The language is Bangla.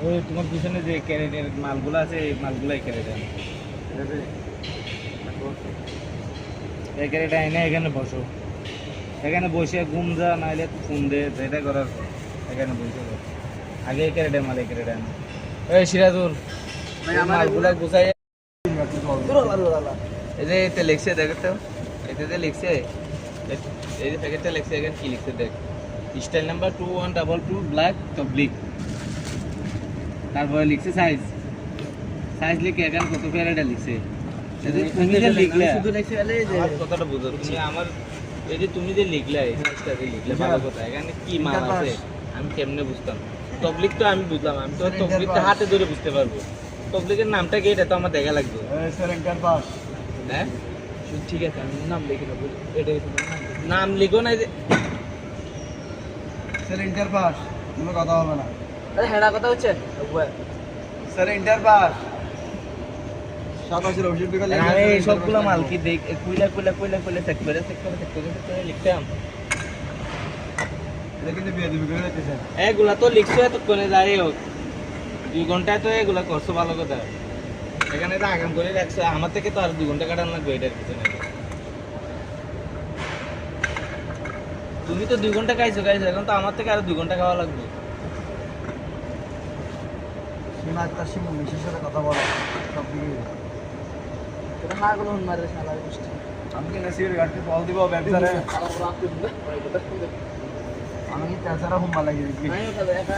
ওই তোমার পিছনে যে ক্যারেটের মালগুলো আছে এই মালগুলাই ক্যারেট আনো। এই ক্যারেট এনে এখানে বসো, এখানে বসে ঘুম যা নাইলে ফোন দে যেটা করার এখানে বসে যাও। আগে এই ক্যারেটে মাল এই ক্যারেটে আনো। এই সিরাজুল মালগুলা গুছাই এই যে এতে লিখছে দেখ তো, এতে যে লিখছে এই যে প্যাকেটটা লিখছে এখানে কি লিখছে দেখ, স্টাইল নাম্বার 2122 ব্ল্যাক তবলিক। তারপরে লিখছে সাইজ, সাইজ লিখে এখানে কত ক্যারেটে লিখছে তুমি যে লিখলে শুধু লিখছে এই যে আমার কথাটা বুঝো তুমি আমার, এই যে তুমি যে লিখলে এই সাইজটা যে লিখলে ভালো কথা, এখানে কি মাল আছে আমি কেমনে বুঝতাম? তবলিক তো আমি বুঝলাম, আমি তো তবলিকটা হাতে ধরে বুঝতে পারবো, তবলিকের নামটা কি এটা তো আমার দেখা লাগবে। Sir inter pass. হ্যাঁ ঠিক আছে আমি নাম লিখে দেবো, এটাই নাম লিখো না যে স্যার ইন্টার পাস, কোনো কথা হবে না। হ্যাঁ কথা হচ্ছে স্যার ইন্টার পাস। সাতাশের ওষুধ বিকালে আমি সবগুলো মাল কি দেখ কইলা কইলা কইলা কইলা চেক করে লিখতাম। এটা কিন্তু বিয়ে দিবি করে দিতেছে। এগুলা তো লিখছো এতক্ষণে যাই হোক 2 ঘন্টায় তো এগুলা করছো ভালো কথা, এখানে তো আগাম করে রাখছো, আমার থেকে তো আর 2 ঘন্টা কাটানো লাগবে এটার পিছনে। তুমি তো 2 ঘন্টা খাইছো এখন তো আমার থেকে আরো 2 ঘন্টা খাওয়া লাগবে। সীমা একটা সীমা মিশের সাথে কথা বলো সব দিকে। তোরা হাগুলো মারে শালা গোষ্ঠী। আমি কি নসিবের গাড়িতে কল দিব ব্যবসারে। আমি কি তাছাড়া হুম্মা লাগিয়ে দিবি। আমি তো একা